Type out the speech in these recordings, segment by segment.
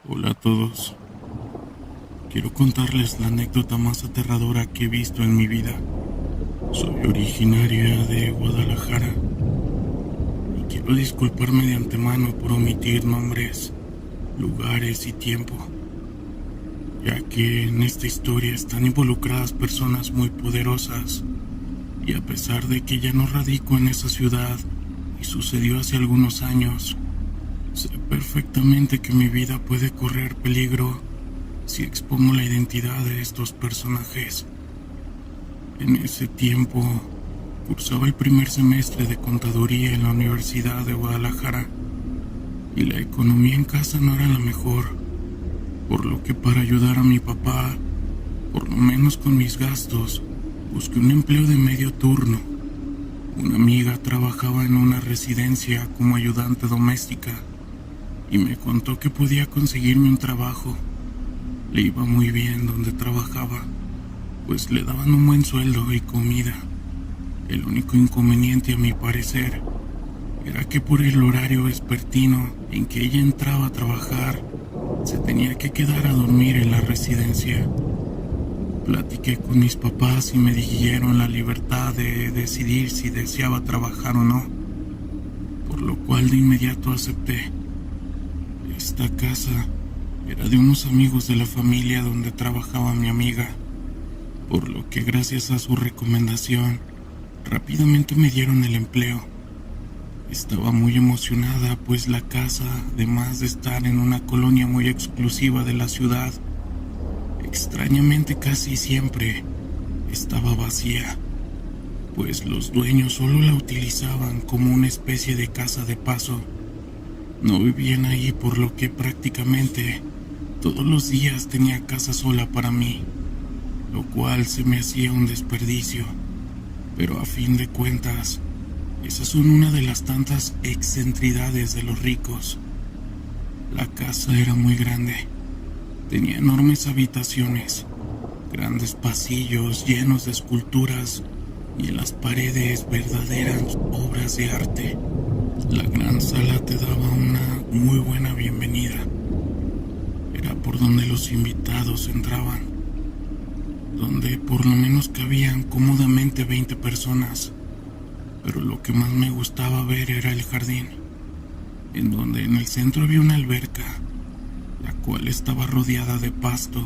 Hola a todos. Quiero contarles la anécdota más aterradora que he visto en mi vida. Soy originaria de Guadalajara y quiero disculparme de antemano por omitir nombres, lugares y tiempo, ya que en esta historia están involucradas personas muy poderosas y a pesar de que ya no radico en esa ciudad y sucedió hace algunos años, sé perfectamente que mi vida puede correr peligro si expongo la identidad de estos personajes. En ese tiempo, cursaba el primer semestre de contaduría en la Universidad de Guadalajara y la economía en casa no era la mejor, por lo que para ayudar a mi papá, por lo menos con mis gastos, busqué un empleo de medio turno. Una amiga trabajaba en una residencia como ayudante doméstica y me contó que podía conseguirme un trabajo. Le iba muy bien donde trabajaba, pues le daban un buen sueldo y comida. El único inconveniente, a mi parecer, era que por el horario vespertino en que ella entraba a trabajar, se tenía que quedar a dormir en la residencia. Platiqué con mis papás y me dieron la libertad de decidir si deseaba trabajar o no, por lo cual de inmediato acepté. Esta casa era de unos amigos de la familia donde trabajaba mi amiga, por lo que gracias a su recomendación, rápidamente me dieron el empleo. Estaba muy emocionada, pues la casa, además de estar en una colonia muy exclusiva de la ciudad, extrañamente casi siempre estaba vacía, pues los dueños solo la utilizaban como una especie de casa de paso. No vivían ahí, por lo que prácticamente todos los días tenía casa sola para mí, lo cual se me hacía un desperdicio. Pero a fin de cuentas, esas son una de las tantas excentridades de los ricos. La casa era muy grande, tenía enormes habitaciones, grandes pasillos llenos de esculturas y en las paredes verdaderas obras de arte. La gran sala te daba una muy buena bienvenida. Era por donde los invitados entraban, donde por lo menos cabían cómodamente 20 personas. Pero lo que más me gustaba ver era el jardín, en donde en el centro había una alberca, la cual estaba rodeada de pasto,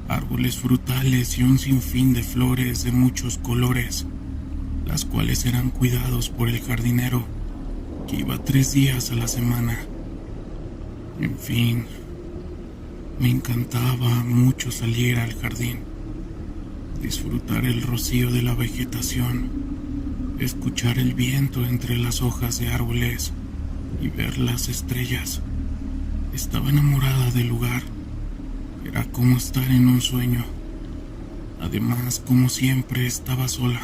árboles frutales y un sinfín de flores de muchos colores, las cuales eran cuidados por el jardinero, que iba 3 días a la semana. En fin, me encantaba mucho salir al jardín, disfrutar el rocío de la vegetación, escuchar el viento entre las hojas de árboles y ver las estrellas. Estaba enamorada del lugar, era como estar en un sueño. Además, como siempre, estaba sola.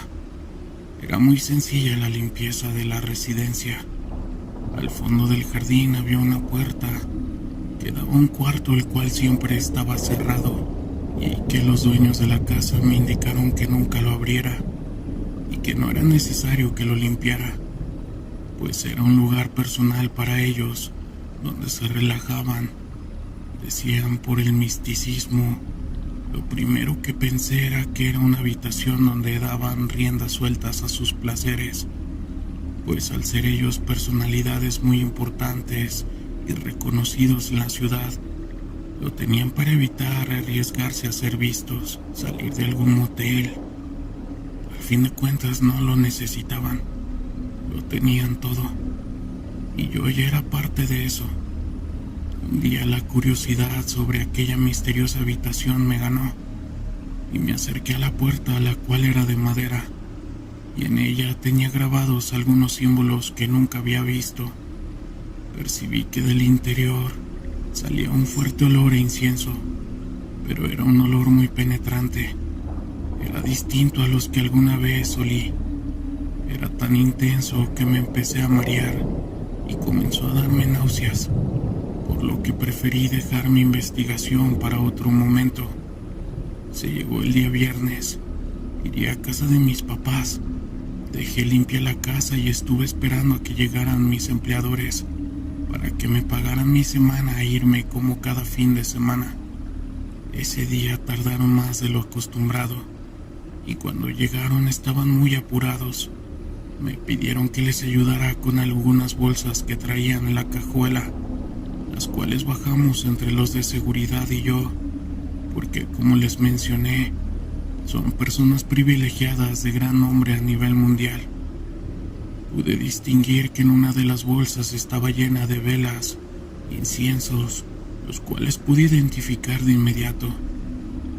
Era muy sencilla la limpieza de la residencia. Al fondo del jardín había una puerta que daba a un cuarto, el cual siempre estaba cerrado y que los dueños de la casa me indicaron que nunca lo abriera y que no era necesario que lo limpiara, pues era un lugar personal para ellos donde se relajaban. Decían por el misticismo. Lo primero que pensé era que era una habitación donde daban riendas sueltas a sus placeres, pues al ser ellos personalidades muy importantes y reconocidos en la ciudad, lo tenían para evitar arriesgarse a ser vistos, salir de algún motel. Al fin de cuentas no lo necesitaban, lo tenían todo, y yo ya era parte de eso. Un día la curiosidad sobre aquella misteriosa habitación me ganó, y me acerqué a la puerta, la cual era de madera, y en ella tenía grabados algunos símbolos que nunca había visto. Percibí que del interior salía un fuerte olor a incienso, pero era un olor muy penetrante. Era distinto a los que alguna vez olí. Era tan intenso que me empecé a marear y comenzó a darme náuseas, por lo que preferí dejar mi investigación para otro momento. Se llegó el día viernes. Iría a casa de mis papás. Dejé limpia la casa y estuve esperando a que llegaran mis empleadores para que me pagaran mi semana e irme como cada fin de semana. Ese día tardaron más de lo acostumbrado y cuando llegaron estaban muy apurados. Me pidieron que les ayudara con algunas bolsas que traían en la cajuela, las cuales bajamos entre los de seguridad y yo, porque como les mencioné, son personas privilegiadas de gran nombre a nivel mundial. Pude distinguir que en una de las bolsas estaba llena de velas, inciensos, los cuales pude identificar de inmediato,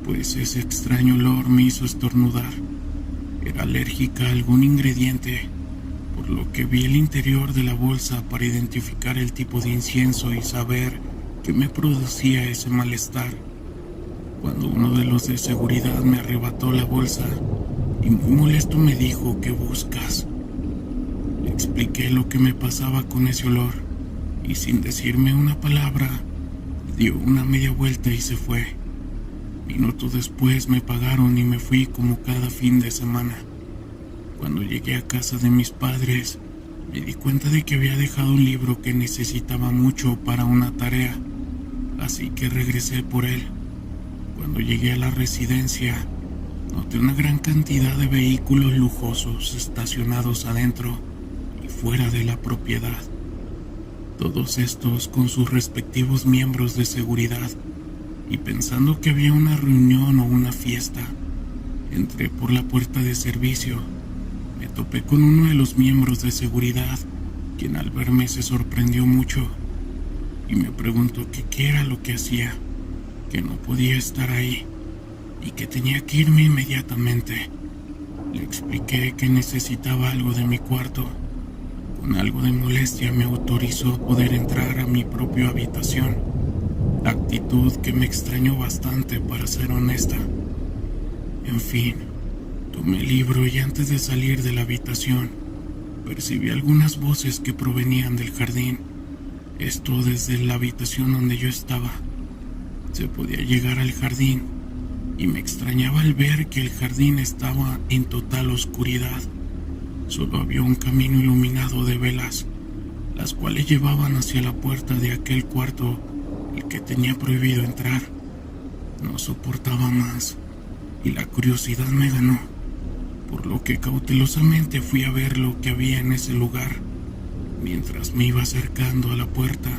pues ese extraño olor me hizo estornudar. Era alérgica a algún ingrediente, por lo que vi el interior de la bolsa para identificar el tipo de incienso y saber qué me producía ese malestar. Cuando uno de los de seguridad me arrebató la bolsa y muy molesto me dijo: ¿qué buscas? Le expliqué lo que me pasaba con ese olor y sin decirme una palabra dio una media vuelta y se fue. Minutos después me pagaron y me fui como cada fin de semana. Cuando llegué a casa de mis padres, me di cuenta de que había dejado un libro que necesitaba mucho para una tarea, así que regresé por él. Cuando llegué a la residencia, noté una gran cantidad de vehículos lujosos estacionados adentro y fuera de la propiedad. Todos estos con sus respectivos miembros de seguridad, y pensando que había una reunión o una fiesta, entré por la puerta de servicio. Me topé con uno de los miembros de seguridad, quien al verme se sorprendió mucho y me preguntó que qué era lo que hacía, que no podía estar ahí y que tenía que irme inmediatamente. Le expliqué que necesitaba algo de mi cuarto. Con algo de molestia me autorizó poder entrar a mi propia habitación, actitud que me extrañó bastante, para ser honesta. En fin, tomé el libro y antes de salir de la habitación percibí algunas voces que provenían del jardín, esto desde la habitación donde yo estaba. Se podía llegar al jardín y me extrañaba al ver que el jardín estaba en total oscuridad. Solo había un camino iluminado de velas, las cuales llevaban hacia la puerta de aquel cuarto, el que tenía prohibido entrar. No soportaba más y la curiosidad me ganó, por lo que cautelosamente fui a ver lo que había en ese lugar. Mientras me iba acercando a la puerta,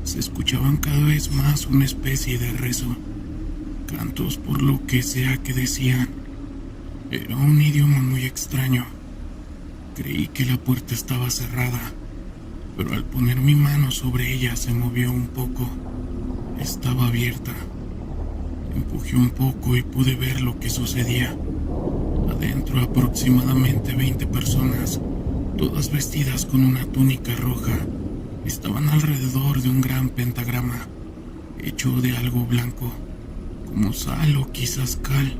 se escuchaban cada vez más una especie de rezo, cantos por lo que sea que decían. Era un idioma muy extraño. Creí que la puerta estaba cerrada, pero al poner mi mano sobre ella se movió un poco. Estaba abierta. Empujé un poco y pude ver lo que sucedía. Adentro aproximadamente 20 personas, todas vestidas con una túnica roja, estaban alrededor de un gran pentagrama, hecho de algo blanco, como sal o quizás cal,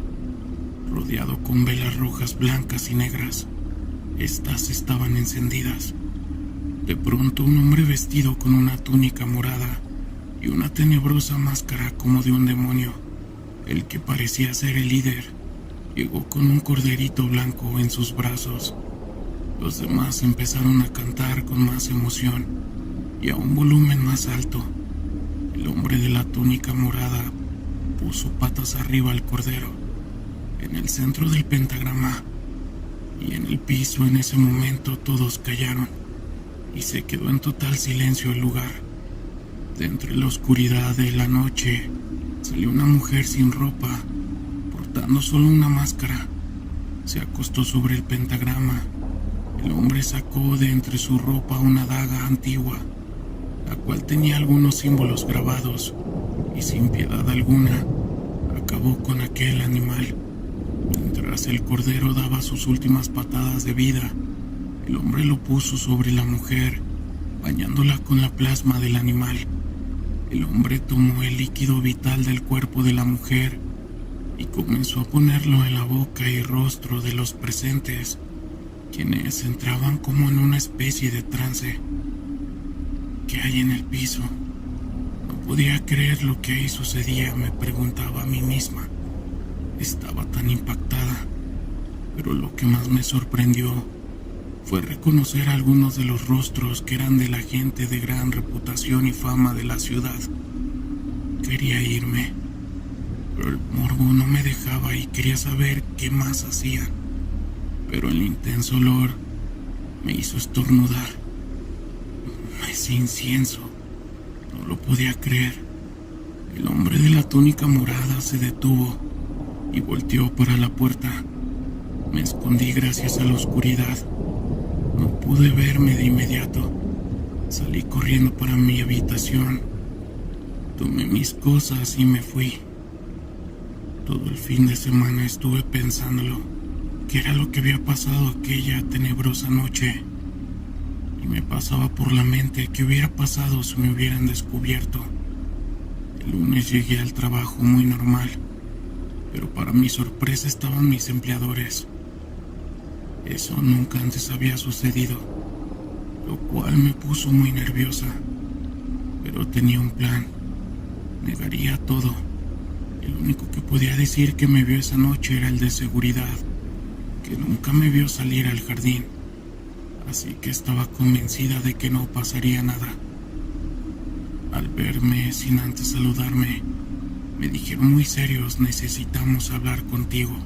rodeado con velas rojas, blancas y negras. Estas estaban encendidas. De pronto un hombre vestido con una túnica morada y una tenebrosa máscara como de un demonio, el que parecía ser el líder, llegó con un corderito blanco en sus brazos. Los demás empezaron a cantar con más emoción y a un volumen más alto. El hombre de la túnica morada puso patas arriba al cordero, en el centro del pentagrama, y en el piso. En ese momento todos callaron y se quedó en total silencio el lugar. De entre la oscuridad de la noche salió una mujer sin ropa, portando solo una máscara. Se acostó sobre el pentagrama. El hombre sacó de entre su ropa una daga antigua, la cual tenía algunos símbolos grabados, y sin piedad alguna acabó con aquel animal. Mientras el cordero daba sus últimas patadas de vida, el hombre lo puso sobre la mujer, bañándola con la plasma del animal. El hombre tomó el líquido vital del cuerpo de la mujer y comenzó a ponerlo en la boca y rostro de los presentes, quienes entraban como en una especie de trance. ¿Qué hay en el piso? No podía creer lo que ahí sucedía, me preguntaba a mí misma. Estaba tan impactada, pero lo que más me sorprendió fue reconocer a algunos de los rostros que eran de la gente de gran reputación y fama de la ciudad. Quería irme, pero el morbo no me dejaba y quería saber qué más hacían. Pero el intenso olor me hizo estornudar. Ese incienso, no lo podía creer. El hombre de la túnica morada se detuvo y volteó para la puerta. Me escondí gracias a la oscuridad. No pude verme de inmediato. Salí corriendo para mi habitación. Tomé mis cosas y me fui. Todo el fin de semana estuve pensándolo, qué era lo que había pasado aquella tenebrosa noche. Y me pasaba por la mente qué hubiera pasado si me hubieran descubierto. El lunes llegué al trabajo muy normal, pero para mi sorpresa estaban mis empleadores. Eso nunca antes había sucedido, lo cual me puso muy nerviosa. Pero tenía un plan. Negaría todo. El único que podía decir que me vio esa noche era el de seguridad, que nunca me vio salir al jardín. Así que estaba convencida de que no pasaría nada. Al verme sin antes saludarme, me dijeron muy serios: necesitamos hablar contigo.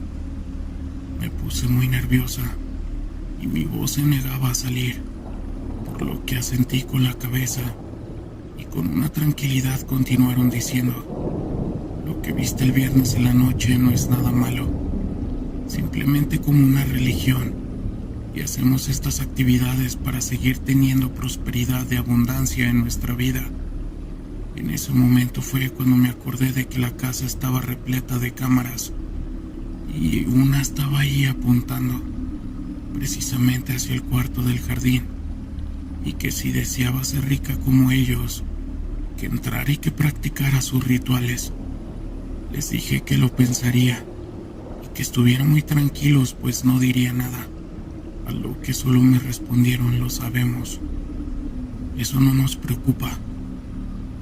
Me puse muy nerviosa y mi voz se negaba a salir, por lo que asentí con la cabeza y con una tranquilidad continuaron diciendo: lo que viste el viernes en la noche no es nada malo, simplemente como una religión, y hacemos estas actividades para seguir teniendo prosperidad y abundancia en nuestra vida. En ese momento fue cuando me acordé de que la casa estaba repleta de cámaras y una estaba ahí apuntando precisamente hacia el cuarto del jardín, y que si deseaba ser rica como ellos, que entrara y que practicara sus rituales. Les dije que lo pensaría y que estuvieran muy tranquilos, pues no diría nada, a lo que solo me respondieron: lo sabemos, eso no nos preocupa.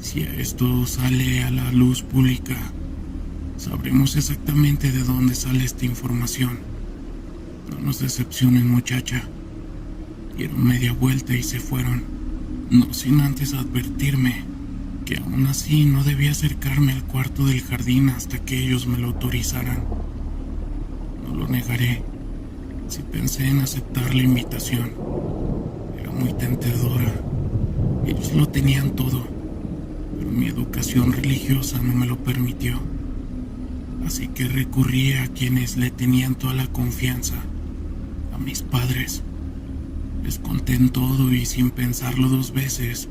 Si esto sale a la luz pública, sabremos exactamente de dónde sale esta información. No nos decepcionen, muchacha. Dieron media vuelta y se fueron, no sin antes advertirme que aún así no debía acercarme al cuarto del jardín hasta que ellos me lo autorizaran. No lo negaré, si pensé en aceptar la invitación. Era muy tentadora. Ellos lo tenían todo, pero mi educación religiosa no me lo permitió. Así que recurrí a quienes le tenían toda la confianza, a mis padres. Les conté en todo y sin pensarlo dos veces,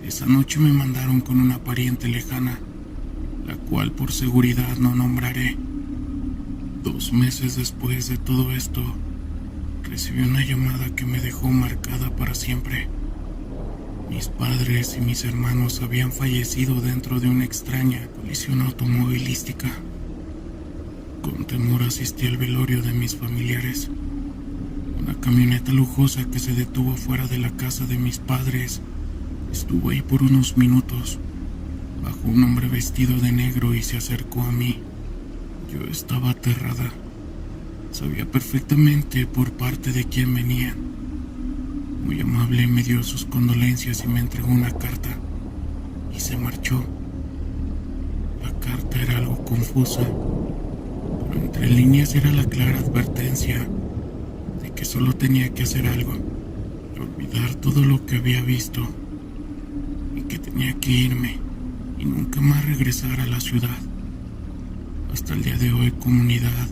esa noche me mandaron con una pariente lejana, la cual por seguridad no nombraré. 2 meses después de todo esto, recibí una llamada que me dejó marcada para siempre. Mis padres y mis hermanos habían fallecido dentro de una extraña colisión automovilística. Con temor asistí al velorio de mis familiares. Una camioneta lujosa que se detuvo fuera de la casa de mis padres estuvo ahí por unos minutos. Bajó un hombre vestido de negro y se acercó a mí. Yo estaba aterrada. Sabía perfectamente por parte de quién venían. Muy amable, me dio sus condolencias y me entregó una carta. Y se marchó. La carta era algo confusa, pero entre líneas era la clara advertencia de que solo tenía que hacer algo, olvidar todo lo que había visto, y que tenía que irme y nunca más regresar a la ciudad. Hasta el día de hoy, comunidad,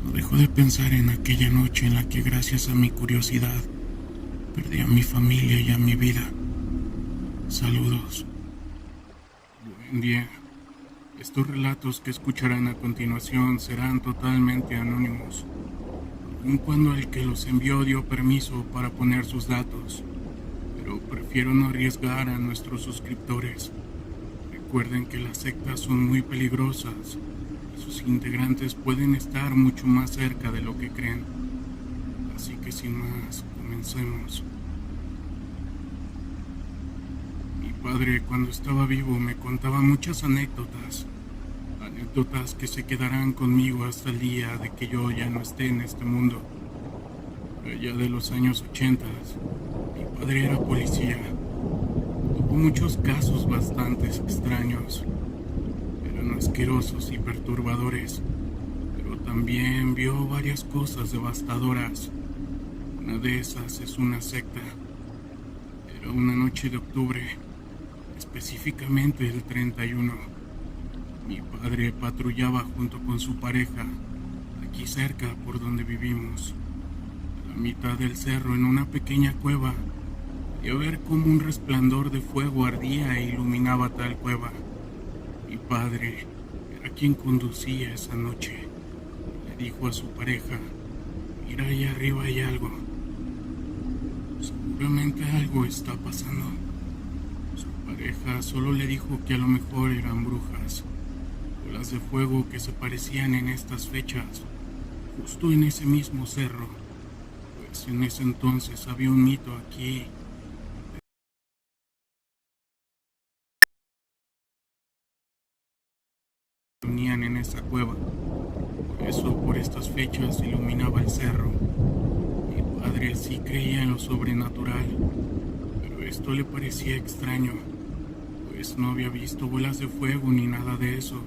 no dejo de pensar en aquella noche en la que, gracias a mi curiosidad, perdí a mi familia y a mi vida. Saludos. Buen día. Estos relatos que escucharán a continuación serán totalmente anónimos, aun cuando el que los envió dio permiso para poner sus datos, pero prefiero no arriesgar a nuestros suscriptores. Recuerden que las sectas son muy peligrosas y sus integrantes pueden estar mucho más cerca de lo que creen. Así que sin más, comencemos. Mi padre, cuando estaba vivo, me contaba muchas anécdotas que se quedarán conmigo hasta el día de que yo ya no esté en este mundo. allá de los años 80. Mi padre era policía. Tuvo muchos casos bastante extraños. Eran asquerosos y perturbadores, pero también vio varias cosas devastadoras. Una de esas es una secta. Era una noche de octubre, específicamente el 31. Mi padre patrullaba junto con su pareja, aquí cerca por donde vivimos. A la mitad del cerro, en una pequeña cueva, podía ver cómo un resplandor de fuego ardía e iluminaba tal cueva. Mi padre era quien conducía esa noche. Le dijo a su pareja: mira, ahí arriba hay algo. Seguramente algo está pasando. Su pareja solo le dijo que a lo mejor eran brujas, bolas de fuego que se parecían en estas fechas, justo en ese mismo cerro, pues en ese entonces había un mito aquí. Reunían en esa cueva, por eso por estas fechas iluminaba el cerro. Mi padre sí creía en lo sobrenatural, pero esto le parecía extraño, pues no había visto bolas de fuego ni nada de eso,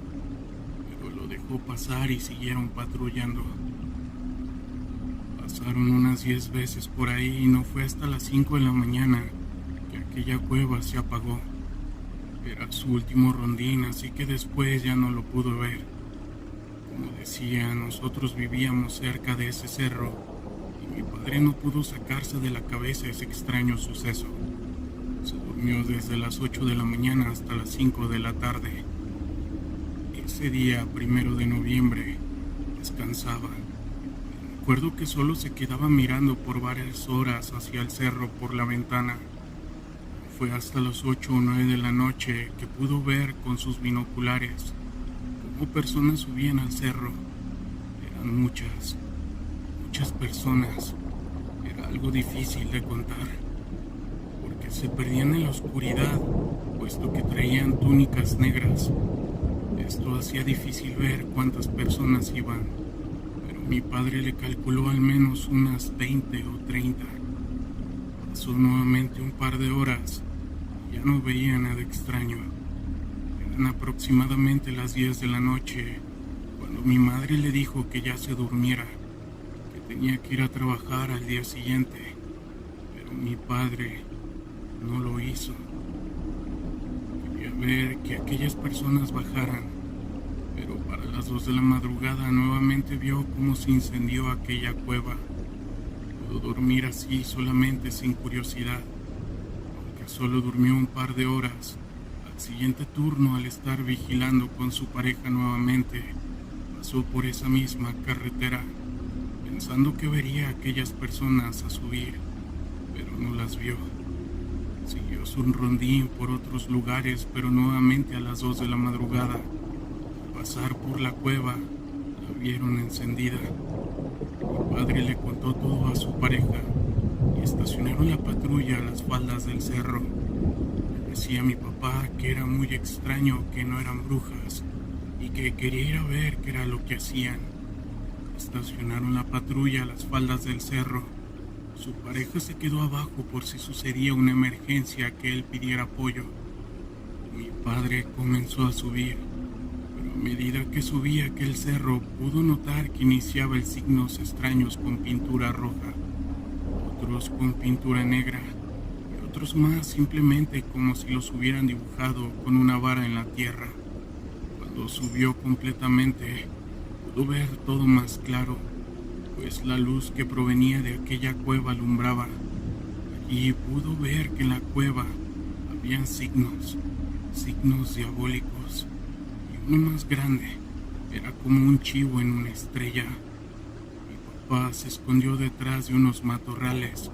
pero lo dejó pasar y siguieron patrullando. Pasaron unas 10 veces por ahí y no fue hasta las 5 de la mañana que aquella cueva se apagó. Era su último rondín, así que después ya no lo pudo ver. Como decía, nosotros vivíamos cerca de ese cerro y mi padre no pudo sacarse de la cabeza ese extraño suceso. Se durmió desde las 8 de la mañana hasta las 5 de la tarde. Ese día, 1 de noviembre, descansaba. Recuerdo que solo se quedaba mirando por varias horas hacia el cerro por la ventana. Fue hasta las 8 o 9 de la noche que pudo ver con sus binoculares cómo personas subían al cerro. Eran muchas personas. Era algo difícil de contar, porque se perdían en la oscuridad, puesto que traían túnicas negras. Esto hacía difícil ver cuántas personas iban, pero mi padre le calculó al menos unas 20 o 30. Pasó nuevamente un par de horas y ya no veía nada extraño. Eran aproximadamente las 10 de la noche cuando mi madre le dijo que ya se durmiera, que tenía que ir a trabajar al día siguiente, pero mi padre no lo hizo. Quería ver que aquellas personas bajaran, pero para las 2 de la madrugada nuevamente vio cómo se incendió aquella cueva. Pudo dormir así solamente sin curiosidad, aunque solo durmió un par de horas. Al siguiente turno, al estar vigilando con su pareja nuevamente, pasó por esa misma carretera, pensando que vería a aquellas personas a subir, pero no las vio. Siguió su rondín por otros lugares, pero nuevamente a las 2 de la madrugada, al pasar por la cueva, la vieron encendida. Mi padre le contó todo a su pareja y estacionaron la patrulla a las faldas del cerro. Le decía a mi papá que era muy extraño, que no eran brujas y que quería ir a ver qué era lo que hacían. Estacionaron la patrulla a las faldas del cerro. Su pareja se quedó abajo por si sucedía una emergencia que él pidiera apoyo. Mi padre comenzó a subir, pero a medida que subía aquel cerro pudo notar que iniciaba el signos extraños con pintura roja, otros con pintura negra y otros más simplemente como si los hubieran dibujado con una vara en la tierra. Cuando subió completamente, pudo ver todo más claro, pues la luz que provenía de aquella cueva alumbraba. Allí pudo ver que en la cueva habían signos diabólicos, y uno más grande era como un chivo en una estrella. Mi papá se escondió detrás de unos matorrales,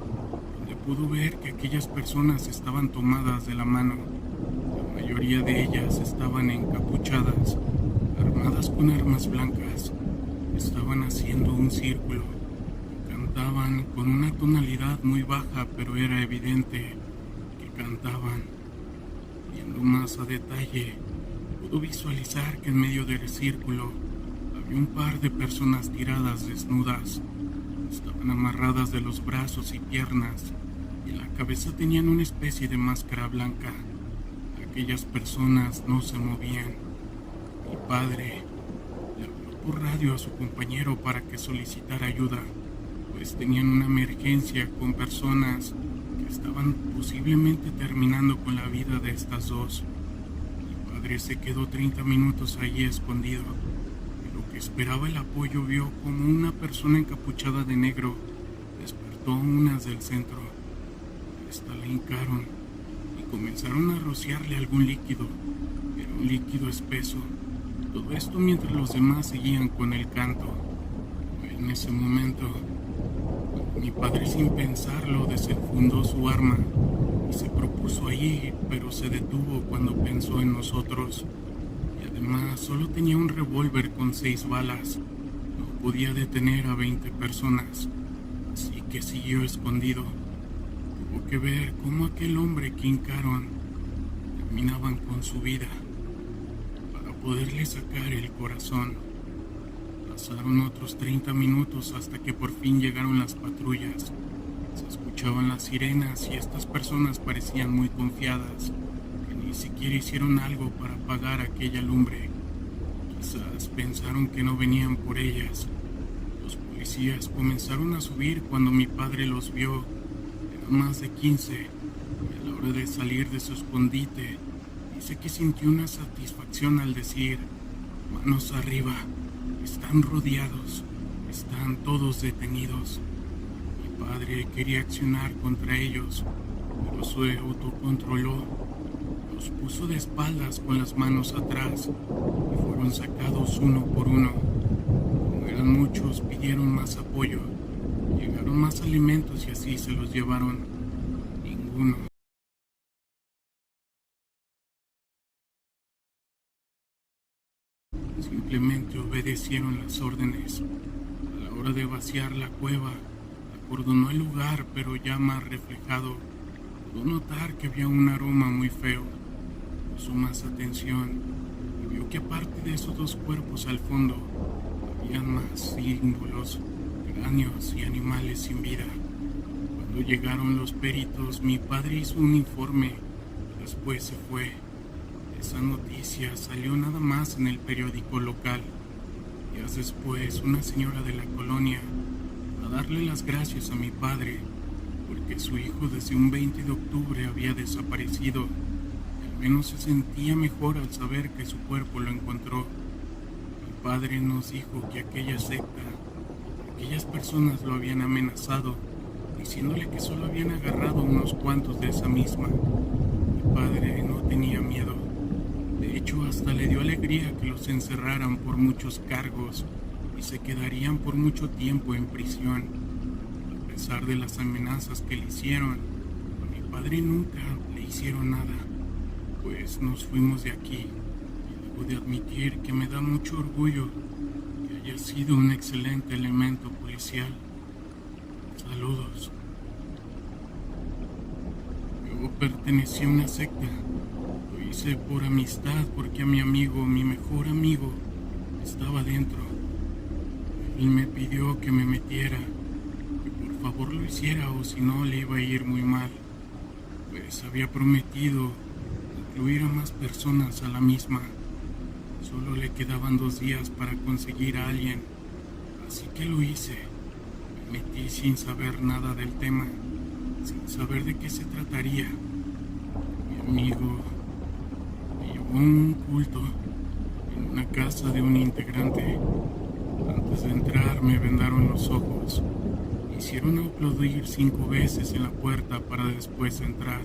donde pudo ver que aquellas personas estaban tomadas de la mano. La mayoría de ellas estaban encapuchadas, armadas con armas blancas. Estaban haciendo un círculo. Cantaban con una tonalidad muy baja, pero era evidente que cantaban. Viendo más a detalle, pudo visualizar que en medio del círculo había un par de personas tiradas desnudas. Estaban amarradas de los brazos y piernas y en la cabeza tenían una especie de máscara blanca. Aquellas personas no se movían. Mi padre le habló por radio a su compañero para que solicitara ayuda, pues tenían una emergencia con personas que estaban posiblemente terminando con la vida de estas dos. Mi padre se quedó 30 minutos allí escondido. Lo que esperaba el apoyo vio como una persona encapuchada de negro despertó a unas del centro. Esta le hincaron y comenzaron a rociarle algún líquido. Era un líquido espeso. Todo esto mientras los demás seguían con el canto. En ese momento, mi padre sin pensarlo desenfundó su arma y se propuso allí, pero se detuvo cuando pensó en nosotros. Y además solo tenía un revólver con 6 balas. No podía detener a 20 personas, así que siguió escondido. Tuvo que ver cómo aquel hombre que hincaron terminaban con su vida para poderle sacar el corazón. Pasaron otros 30 minutos hasta que por fin llegaron las patrullas. Se escuchaban las sirenas y estas personas parecían muy confiadas, que ni siquiera hicieron algo para apagar aquella lumbre. Quizás pensaron que no venían por ellas. Los policías comenzaron a subir cuando mi padre los vio. Eran más de 15 y a la hora de salir de su escondite, dice que sintió una satisfacción al decir: manos arriba. Están rodeados, están todos detenidos. Mi padre quería accionar contra ellos, pero se autocontroló. Los puso de espaldas con las manos atrás y fueron sacados uno por uno. Como eran muchos, pidieron más apoyo. Llegaron más alimentos y así se los llevaron. Ninguno. Simplemente obedecieron las órdenes. A la hora de vaciar la cueva, acordonó el lugar, pero ya más reflejado, pudo notar que había un aroma muy feo. Puso más atención y vio que aparte de esos 2 cuerpos al fondo, habían más símbolos, cráneos y animales sin vida. Cuando llegaron los peritos, mi padre hizo un informe, después se fue. Esa noticia salió nada más en el periódico local. Días después, una señora de la colonia a darle las gracias a mi padre porque su hijo desde un 20 de octubre había desaparecido. Al menos se sentía mejor al saber que su cuerpo lo encontró. Mi padre nos dijo que aquella secta, aquellas personas lo habían amenazado, diciéndole que solo habían agarrado unos cuantos de esa misma. Mi padre no tenía miedo. De hecho, hasta le dio alegría que los encerraran por muchos cargos y se quedarían por mucho tiempo en prisión. A pesar de las amenazas que le hicieron, a mi padre nunca le hicieron nada, pues nos fuimos de aquí. Y debo de admitir que me da mucho orgullo que haya sido un excelente elemento policial. Saludos. Yo pertenecí a una secta. Lo hice por amistad porque a mi amigo, mi mejor amigo, estaba dentro. Él me pidió que me metiera, que por favor lo hiciera o si no le iba a ir muy mal, pues había prometido incluir a más personas a la misma. Solo le quedaban 2 días para conseguir a alguien, así que lo hice. Me metí sin saber nada del tema, sin saber de qué se trataría. Mi amigo me llevó a un culto en una casa de un integrante. Antes de entrar me vendaron los ojos. Hicieron aplaudir 5 veces en la puerta para después entrar.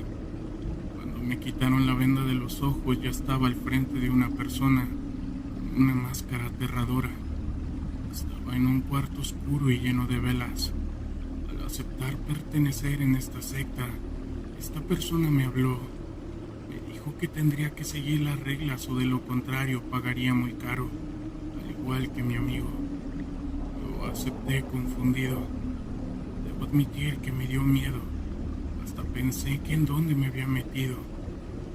Cuando me quitaron la venda de los ojos ya estaba al frente de una persona con una máscara aterradora. Estaba en un cuarto oscuro y lleno de velas. Al aceptar pertenecer en esta secta, esta persona me habló. Me dijo que tendría que seguir las reglas o de lo contrario pagaría muy caro, al igual que mi amigo. Yo acepté confundido. Debo admitir que me dio miedo. Hasta pensé que en dónde me había metido.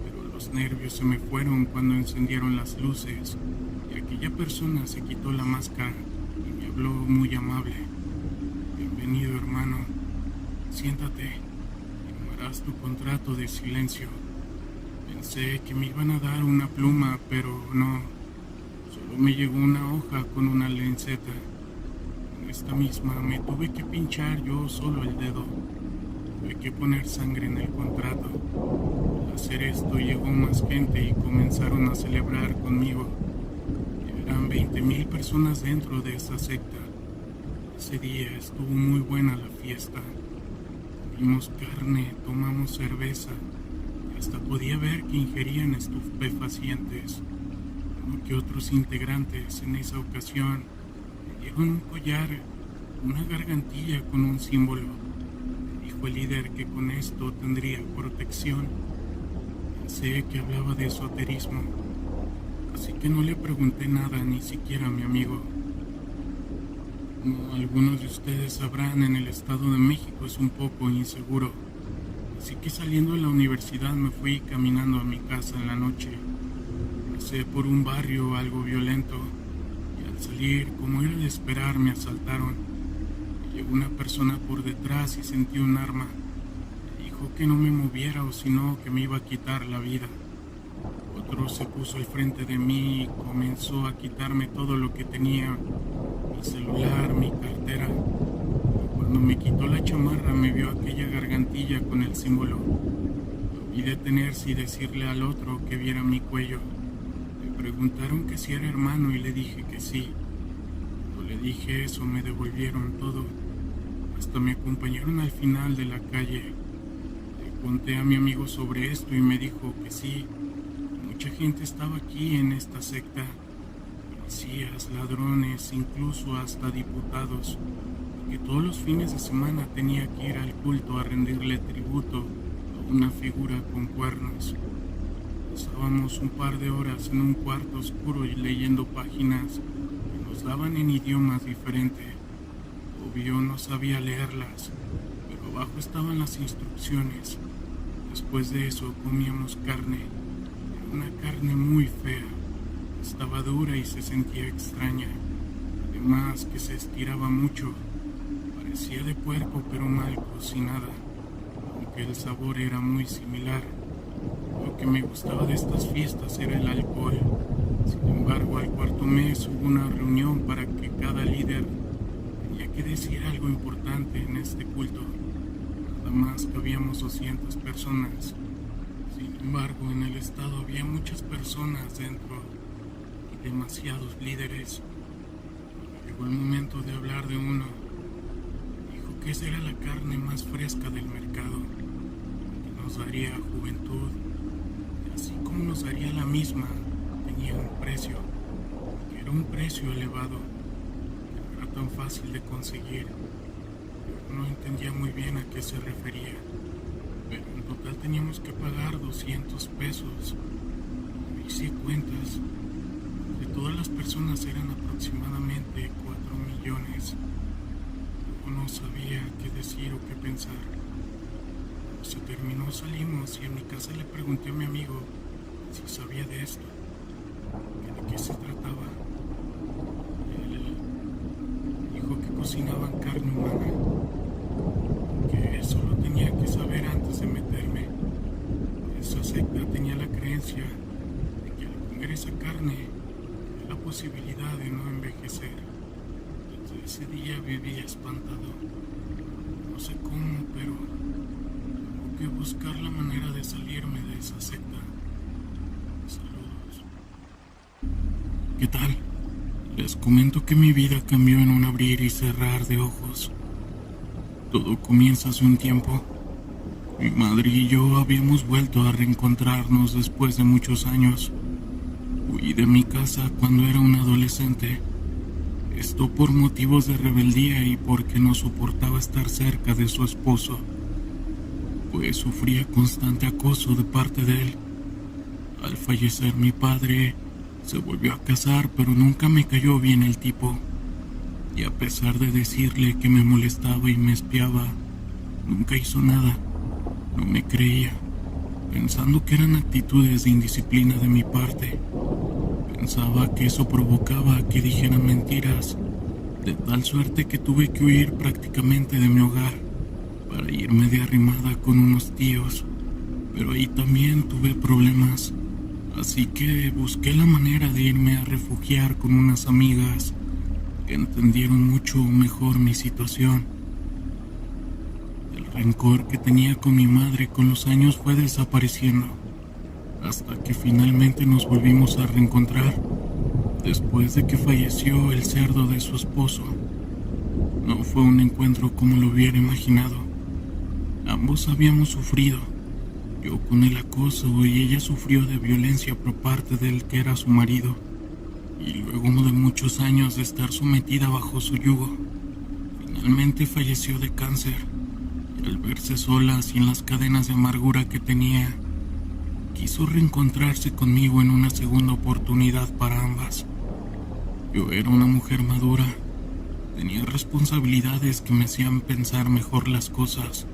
Pero los nervios se me fueron cuando encendieron las luces y aquella persona se quitó la máscara y me habló muy amable. detenido, hermano. Siéntate, firmarás tu contrato de silencio. Pensé que me iban a dar una pluma, pero no. Solo me llegó una hoja con una lanceta. En esta misma me tuve que pinchar yo solo el dedo. Tuve que poner sangre en el contrato. Al hacer esto llegó más gente y comenzaron a celebrar conmigo. Eran 20,000 personas dentro de esa secta. Ese día estuvo muy buena la fiesta. Comimos carne, tomamos cerveza y hasta podía ver que ingerían estupefacientes. Uno que otros integrantes en esa ocasión me dieron un collar, una gargantilla con un símbolo. Dijo el líder que con esto tendría protección. Pensé que hablaba de esoterismo, así que no le pregunté nada, ni siquiera a mi amigo. Como algunos de ustedes sabrán, en el Estado de México es un poco inseguro, así que saliendo de la universidad me fui caminando a mi casa en la noche. Pasé por un barrio algo violento y al salir, como era de esperar, me asaltaron. Llegó una persona por detrás y sentí un arma. Me dijo que no me moviera o si no que me iba a quitar la vida. Otro se puso al frente de mí y comenzó a quitarme todo lo que tenía, mi celular, mi cartera. Cuando me quitó la chamarra me vio aquella gargantilla con el símbolo. Lo vi detenerse y decirle al otro que viera mi cuello. Me preguntaron que si era hermano y le dije que sí. Cuando le dije eso me devolvieron todo. Hasta me acompañaron al final de la calle. Le conté a mi amigo sobre esto y me dijo que sí. Mucha gente estaba aquí en esta secta. Policías, ladrones, incluso hasta diputados. Que todos los fines de semana tenía que ir al culto a rendirle tributo a una figura con cuernos. Pasábamos un par de horas en un cuarto oscuro y leyendo páginas que nos daban en idiomas diferentes. Obvio no sabía leerlas, pero abajo estaban las instrucciones. Después de eso comíamos carne. Era una carne muy fea. Estaba dura y se sentía extraña. Además que se estiraba mucho. Parecía de puerco pero mal cocinada, aunque el sabor era muy similar. Lo que me gustaba de estas fiestas era el alcohol. Sin embargo, al cuarto mes hubo una reunión para que cada líder tenía que decir algo importante en este culto. Nada más que habíamos 200 personas. Sin embargo, en el estado había muchas personas dentro y demasiados líderes. Llegó el momento de hablar de uno. Dijo que esa era la carne más fresca del mercado, que nos daría juventud, y así como nos daría la misma, tenía un precio, que era un precio elevado, que no era tan fácil de conseguir. No entendía muy bien a qué se refería, pero en total teníamos que pagar 200 pesos. Hice cuentas, de todas las personas eran aproximadamente 4 millones. No sabía qué decir o qué pensar. Cuando se terminó salimos y en mi casa le pregunté a mi amigo si sabía de esto, que de qué se trataba. Él dijo que cocinaban carne humana, que eso lo tenía que saber antes de meterme. Esa secta tenía la creencia de que al comer esa carne había la posibilidad de no envejecer. Ese día vivía espantado. No sé cómo, pero tengo que buscar la manera de salirme de esa secta. Saludos. ¿Qué tal? Les comento que mi vida cambió en un abrir y cerrar de ojos. Todo comienza hace un tiempo. Mi madre y yo habíamos vuelto a reencontrarnos después de muchos años. Huí de mi casa cuando era un adolescente. Esto por motivos de rebeldía y porque no soportaba estar cerca de su esposo, pues sufría constante acoso de parte de él. Al fallecer mi padre, se volvió a casar, pero nunca me cayó bien el tipo. Y a pesar de decirle que me molestaba y me espiaba, nunca hizo nada. No me creía, pensando que eran actitudes de indisciplina de mi parte. Pensaba que eso provocaba que dijera mentiras, de tal suerte que tuve que huir prácticamente de mi hogar para irme de arrimada con unos tíos, pero ahí también tuve problemas, así que busqué la manera de irme a refugiar con unas amigas que entendieron mucho mejor mi situación. El rencor que tenía con mi madre con los años fue desapareciendo, hasta que finalmente nos volvimos a reencontrar después de que falleció el cerdo de su esposo. No fue un encuentro como lo hubiera imaginado. Ambos habíamos sufrido, yo con el acoso y ella sufrió de violencia por parte del que era su marido, y luego de muchos años de estar sometida bajo su yugo, finalmente falleció de cáncer, y al verse sola sin las cadenas de amargura que tenía, quiso reencontrarse conmigo en una segunda oportunidad para ambas. Yo era una mujer madura, tenía responsabilidades que me hacían pensar mejor las cosas,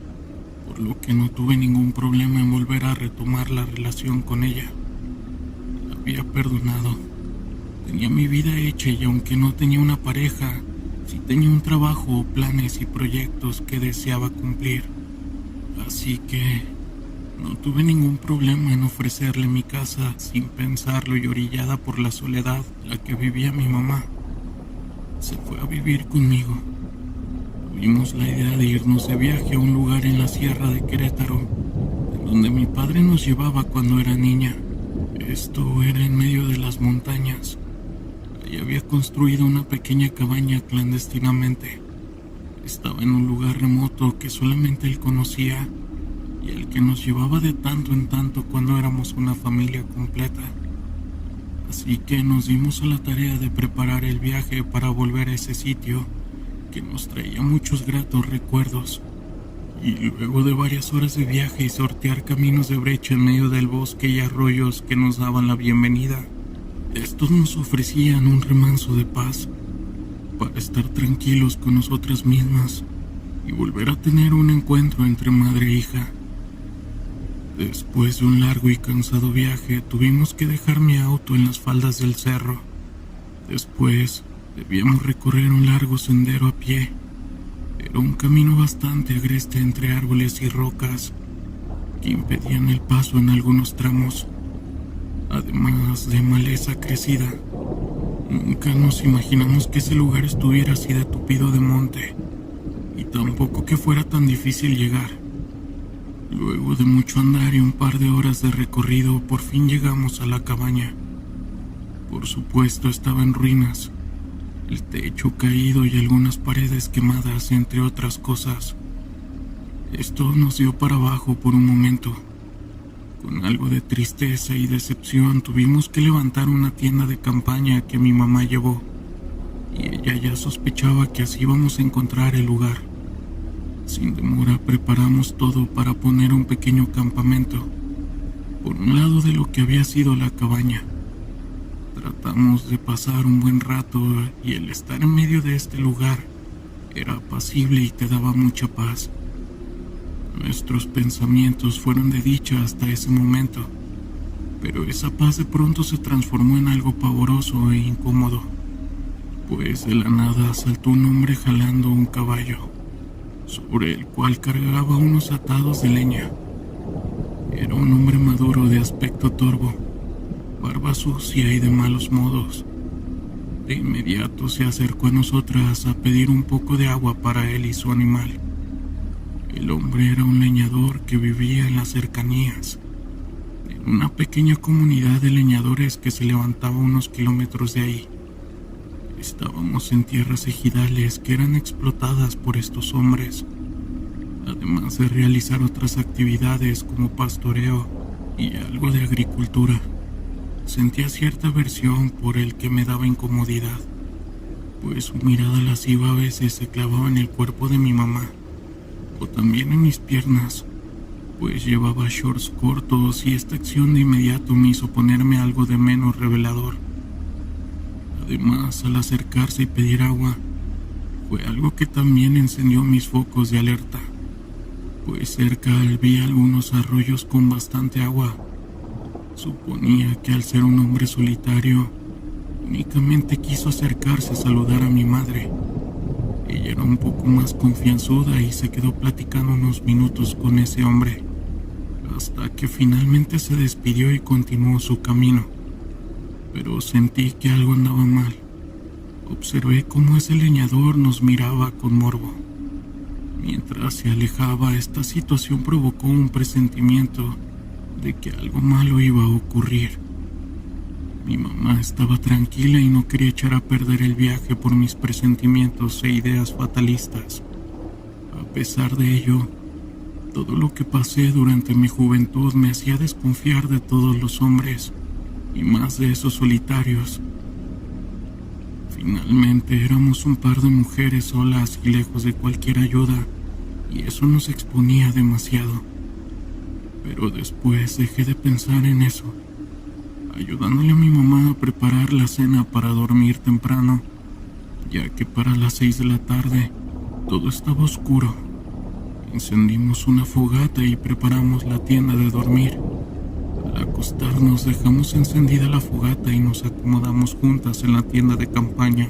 por lo que no tuve ningún problema en volver a retomar la relación con ella. La había perdonado, tenía mi vida hecha y aunque no tenía una pareja, sí tenía un trabajo, planes y proyectos que deseaba cumplir. Así que no tuve ningún problema en ofrecerle mi casa sin pensarlo y orillada por la soledad en la que vivía mi mamá. Se fue a vivir conmigo. Tuvimos la idea de irnos de viaje a un lugar en la sierra de Querétaro, en donde mi padre nos llevaba cuando era niña. Esto era en medio de las montañas. Ahí había construido una pequeña cabaña clandestinamente. Estaba en un lugar remoto que solamente él conocía y el que nos llevaba de tanto en tanto cuando éramos una familia completa. Así que nos dimos a la tarea de preparar el viaje para volver a ese sitio que nos traía muchos gratos recuerdos. Y luego de varias horas de viaje y sortear caminos de brecha en medio del bosque y arroyos que nos daban la bienvenida, estos nos ofrecían un remanso de paz para estar tranquilos con nosotras mismas y volver a tener un encuentro entre madre e hija. Después de un largo y cansado viaje, tuvimos que dejar mi auto en las faldas del cerro. Después, debíamos recorrer un largo sendero a pie. Era un camino bastante agreste entre árboles y rocas que impedían el paso en algunos tramos, además de maleza crecida. Nunca nos imaginamos que ese lugar estuviera así de tupido de monte, y tampoco que fuera tan difícil llegar. Luego de mucho andar y un par de horas de recorrido, por fin llegamos a la cabaña. Por supuesto, estaba en ruinas, el techo caído y algunas paredes quemadas, entre otras cosas. Esto nos dio para abajo por un momento. Con algo de tristeza y decepción tuvimos que levantar una tienda de campaña que mi mamá llevó, y ella ya sospechaba que así íbamos a encontrar el lugar. Sin demora preparamos todo para poner un pequeño campamento por un lado de lo que había sido la cabaña. Tratamos de pasar un buen rato y el estar en medio de este lugar era apacible y te daba mucha paz. Nuestros pensamientos fueron de dicha hasta ese momento, pero esa paz de pronto se transformó en algo pavoroso e incómodo, pues de la nada saltó un hombre jalando un caballo, sobre el cual cargaba unos atados de leña. Era un hombre maduro de aspecto torvo, barba sucia y de malos modos. De inmediato se acercó a nosotras a pedir un poco de agua para él y su animal. El hombre era un leñador que vivía en las cercanías, en una pequeña comunidad de leñadores que se levantaba unos kilómetros de ahí. Estábamos en tierras ejidales que eran explotadas por estos hombres, además de realizar otras actividades como pastoreo y algo de agricultura. Sentía cierta aversión por el que me daba incomodidad, pues su mirada lasciva a veces se clavaba en el cuerpo de mi mamá, o también en mis piernas, pues llevaba shorts cortos y esta acción de inmediato me hizo ponerme algo de menos revelador. Además, al acercarse y pedir agua, fue algo que también encendió mis focos de alerta, pues cerca vi algunos arroyos con bastante agua. Suponía que al ser un hombre solitario, únicamente quiso acercarse a saludar a mi madre, Ella era un poco más confianzuda y se quedó platicando unos minutos con ese hombre, hasta que finalmente se despidió y continuó su camino. Pero sentí que algo andaba mal. Observé cómo ese leñador nos miraba con morbo. Mientras se alejaba, esta situación provocó un presentimiento de que algo malo iba a ocurrir. Mi mamá estaba tranquila y no quería echar a perder el viaje por mis presentimientos e ideas fatalistas. A pesar de ello, todo lo que pasé durante mi juventud me hacía desconfiar de todos los hombres, y más de esos solitarios. Finalmente éramos un par de mujeres solas y lejos de cualquier ayuda, y eso nos exponía demasiado. Pero después dejé de pensar en eso, ayudándole a mi mamá a preparar la cena para dormir temprano, ya que para las 6 de la tarde todo estaba oscuro. Encendimos una fogata y preparamos la tienda de dormir. Al acostarnos dejamos encendida la fogata y nos acomodamos juntas en la tienda de campaña.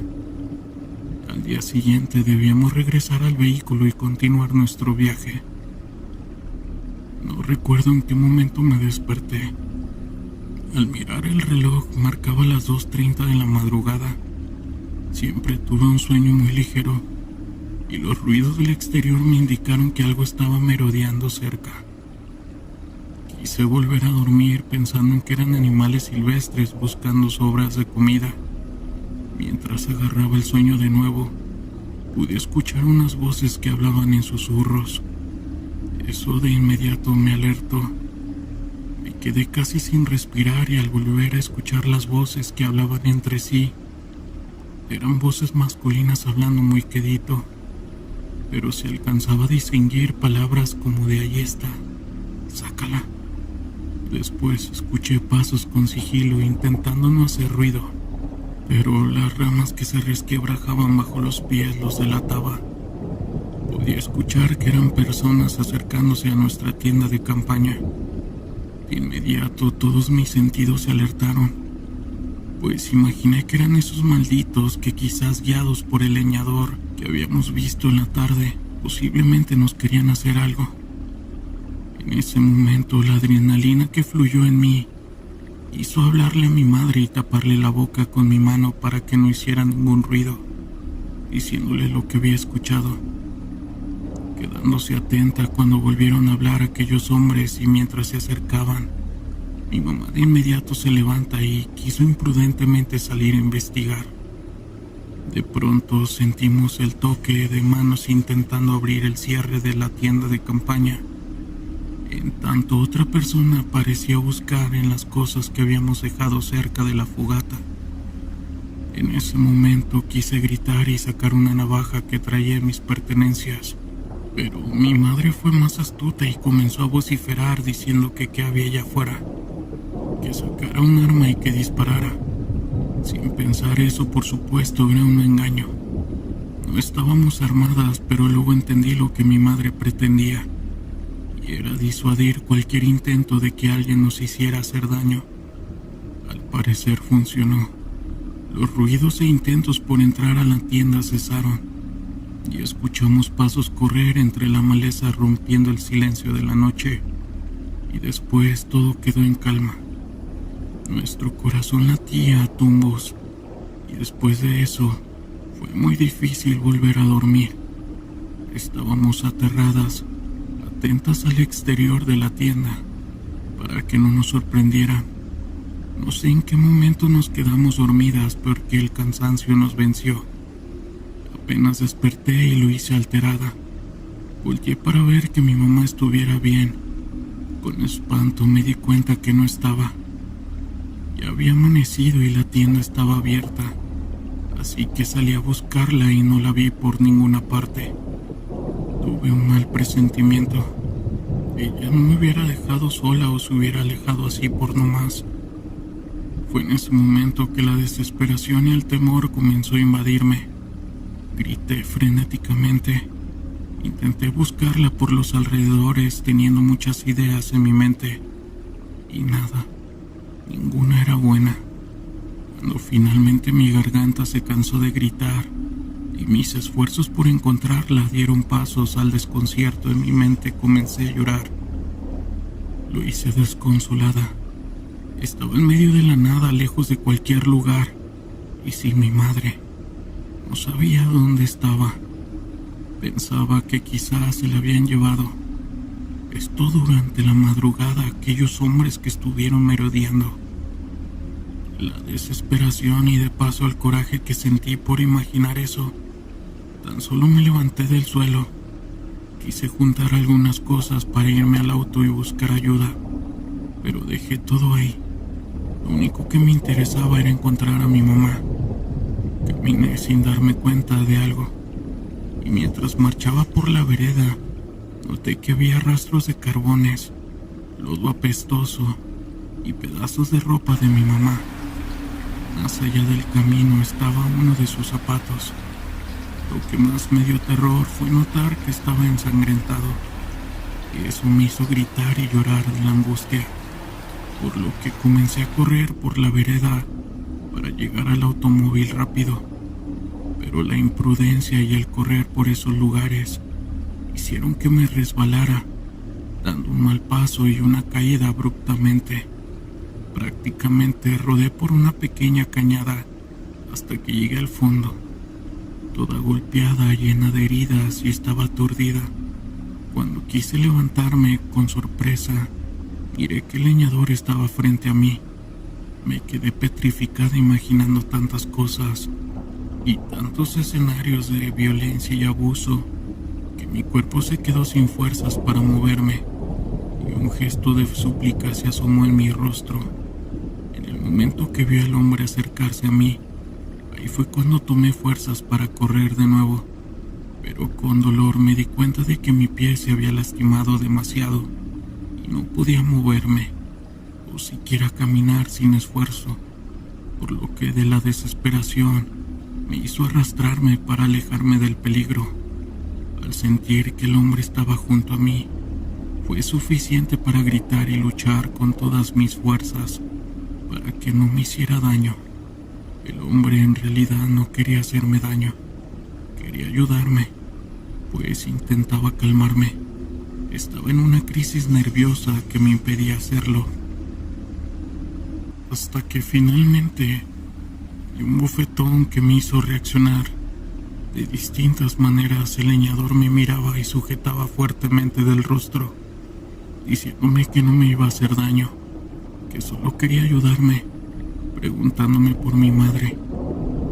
Al día siguiente debíamos regresar al vehículo y continuar nuestro viaje. No recuerdo en qué momento me desperté. Al mirar el reloj marcaba las 2:30 de la madrugada. Siempre tuve un sueño muy ligero y los ruidos del exterior me indicaron que algo estaba merodeando cerca. Quise volver a dormir pensando en que eran animales silvestres buscando sobras de comida. Mientras agarraba el sueño de nuevo, pude escuchar unas voces que hablaban en susurros. Eso de inmediato me alertó. Me quedé casi sin respirar y al volver a escuchar las voces que hablaban entre sí, eran voces masculinas hablando muy quedito, pero se alcanzaba a distinguir palabras como de ahí está, sácala. Después escuché pasos con sigilo intentando no hacer ruido, pero las ramas que se resquebrajaban bajo los pies los delataba. Podía escuchar que eran personas acercándose a nuestra tienda de campaña. De inmediato todos mis sentidos se alertaron, pues imaginé que eran esos malditos que quizás guiados por el leñador que habíamos visto en la tarde, posiblemente nos querían hacer algo. En ese momento la adrenalina que fluyó en mí hizo hablarle a mi madre y taparle la boca con mi mano para que no hiciera ningún ruido, diciéndole lo que había escuchado. Quedándose atenta cuando volvieron a hablar aquellos hombres y mientras se acercaban, mi mamá de inmediato se levanta y quiso imprudentemente salir a investigar. De pronto sentimos el toque de manos intentando abrir el cierre de la tienda de campaña. En tanto otra persona parecía buscar en las cosas que habíamos dejado cerca de la fogata. En ese momento quise gritar y sacar una navaja que traía mis pertenencias, pero mi madre fue más astuta y comenzó a vociferar diciendo que qué había allá afuera, que sacara un arma y que disparara. Sin pensar eso, por supuesto, era un engaño. No estábamos armadas, pero luego entendí lo que mi madre pretendía, y era disuadir cualquier intento de que alguien nos hiciera hacer daño. Al parecer funcionó. Los ruidos e intentos por entrar a la tienda cesaron, y escuchamos pasos correr entre la maleza rompiendo el silencio de la noche, y después todo quedó en calma. Nuestro corazón latía a tumbos, y después de eso fue muy difícil volver a dormir. Estábamos aterradas, atentas al exterior de la tienda, para que no nos sorprendieran. No sé en qué momento nos quedamos dormidas porque el cansancio nos venció. Apenas desperté y lo hice alterada. Volteé para ver que mi mamá estuviera bien. Con espanto me di cuenta que no estaba. Ya había amanecido y la tienda estaba abierta, así que salí a buscarla y no la vi por ninguna parte. Tuve un mal presentimiento. Ella no me hubiera dejado sola o se hubiera alejado así por nomás. Fue en ese momento que la desesperación y el temor comenzó a invadirme. Grité frenéticamente. Intenté buscarla por los alrededores teniendo muchas ideas en mi mente. Y nada, ninguna era buena. Cuando finalmente mi garganta se cansó de gritar, y mis esfuerzos por encontrarla dieron pasos al desconcierto en mi mente. Comencé a llorar. Lo hice desconsolada. Estaba en medio de la nada, lejos de cualquier lugar, y sin mi madre. No sabía dónde estaba. Pensaba que quizás se la habían llevado. Esto durante la madrugada, aquellos hombres que estuvieron merodeando. La desesperación y de paso el coraje que sentí por imaginar eso. Tan solo me levanté del suelo. Quise juntar algunas cosas para irme al auto y buscar ayuda, pero dejé todo ahí. Lo único que me interesaba era encontrar a mi mamá. Caminé sin darme cuenta de algo, y mientras marchaba por la vereda, noté que había rastros de carbones, lodo apestoso y pedazos de ropa de mi mamá. Más allá del camino estaba uno de sus zapatos. Lo que más me dio terror fue notar que estaba ensangrentado, y eso me hizo gritar y llorar de la angustia, por lo que comencé a correr por la vereda para llegar al automóvil rápido. Pero la imprudencia y el correr por esos lugares hicieron que me resbalara, dando un mal paso y una caída abruptamente. Prácticamente rodé por una pequeña cañada hasta que llegué al fondo, toda golpeada, llena de heridas, y estaba aturdida. Cuando quise levantarme, con sorpresa, miré que el leñador estaba frente a mí. Me quedé petrificada imaginando tantas cosas y tantos escenarios de violencia y abuso que mi cuerpo se quedó sin fuerzas para moverme, y un gesto de súplica se asomó en mi rostro. En el momento que vi al hombre acercarse a mí, ahí fue cuando tomé fuerzas para correr de nuevo, pero con dolor me di cuenta de que mi pie se había lastimado demasiado y no podía moverme o siquiera caminar sin esfuerzo, por lo que de la desesperación me hizo arrastrarme para alejarme del peligro. Al sentir que el hombre estaba junto a mí, fue suficiente para gritar y luchar con todas mis fuerzas para que no me hiciera daño. El hombre en realidad no quería hacerme daño, quería ayudarme, pues intentaba calmarme. Estaba en una crisis nerviosa que me impedía hacerlo. Hasta que finalmente di un bofetón que me hizo reaccionar. De distintas maneras el leñador me miraba y sujetaba fuertemente del rostro, diciéndome que no me iba a hacer daño, que solo quería ayudarme, preguntándome por mi madre.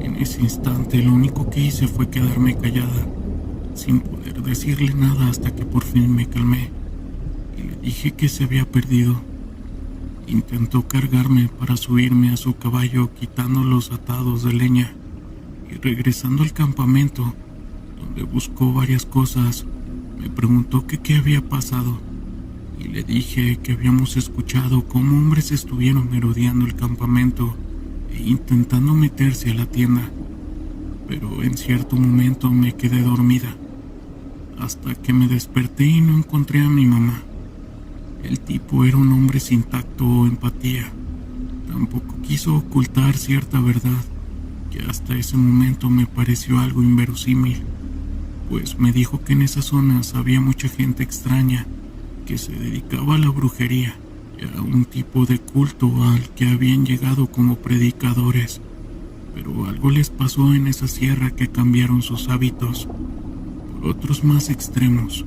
En ese instante lo único que hice fue quedarme callada, sin poder decirle nada, hasta que por fin me calmé y le dije que se había perdido. Intentó cargarme para subirme a su caballo, quitando los atados de leña, y regresando al campamento, donde buscó varias cosas, me preguntó que qué había pasado, y le dije que habíamos escuchado cómo hombres estuvieron merodeando el campamento e intentando meterse a la tienda, pero en cierto momento me quedé dormida, hasta que me desperté y no encontré a mi mamá. El tipo era un hombre sin tacto o empatía. Tampoco quiso ocultar cierta verdad, que hasta ese momento me pareció algo inverosímil, pues me dijo que en esas zonas había mucha gente extraña que se dedicaba a la brujería y a un tipo de culto al que habían llegado como predicadores, pero algo les pasó en esa sierra que cambiaron sus hábitos por otros más extremos.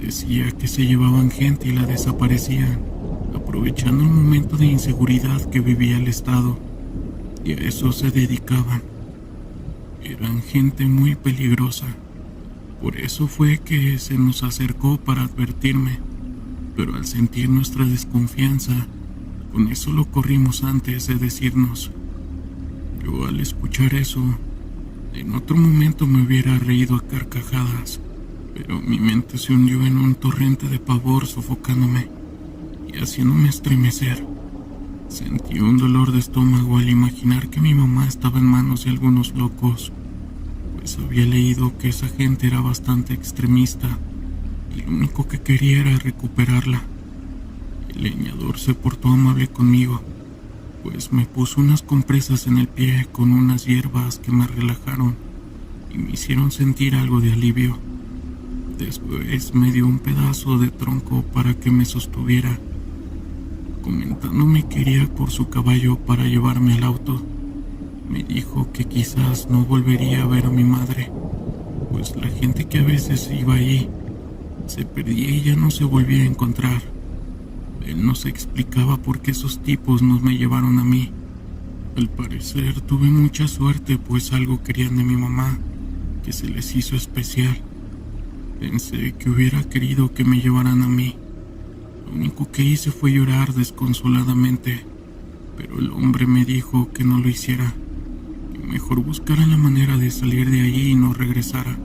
Decía que se llevaban gente y la desaparecían, aprovechando el momento de inseguridad que vivía el estado, y a eso se dedicaban. Eran gente muy peligrosa. Por eso fue que se nos acercó para advertirme, pero al sentir nuestra desconfianza, con eso lo corrimos antes de decirnos. Yo, al escuchar eso, en otro momento me hubiera reído a carcajadas, pero mi mente se hundió en un torrente de pavor, sofocándome y haciéndome estremecer. Sentí un dolor de estómago al imaginar que mi mamá estaba en manos de algunos locos, pues había leído que esa gente era bastante extremista y lo único que quería era recuperarla. El leñador se portó amable conmigo, pues me puso unas compresas en el pie con unas hierbas que me relajaron, y me hicieron sentir algo de alivio. Después me dio un pedazo de tronco para que me sostuviera, comentándome que iría por su caballo para llevarme al auto. Me dijo que quizás no volvería a ver a mi madre, pues la gente que a veces iba allí se perdía y ya no se volvía a encontrar. Él no se explicaba por qué esos tipos no me llevaron a mí. Al parecer tuve mucha suerte, pues algo querían de mi mamá que se les hizo especial. Pensé que hubiera querido que me llevaran a mí. Lo único que hice fue llorar desconsoladamente, pero el hombre me dijo que no lo hiciera, que mejor buscara la manera de salir de allí y no regresara.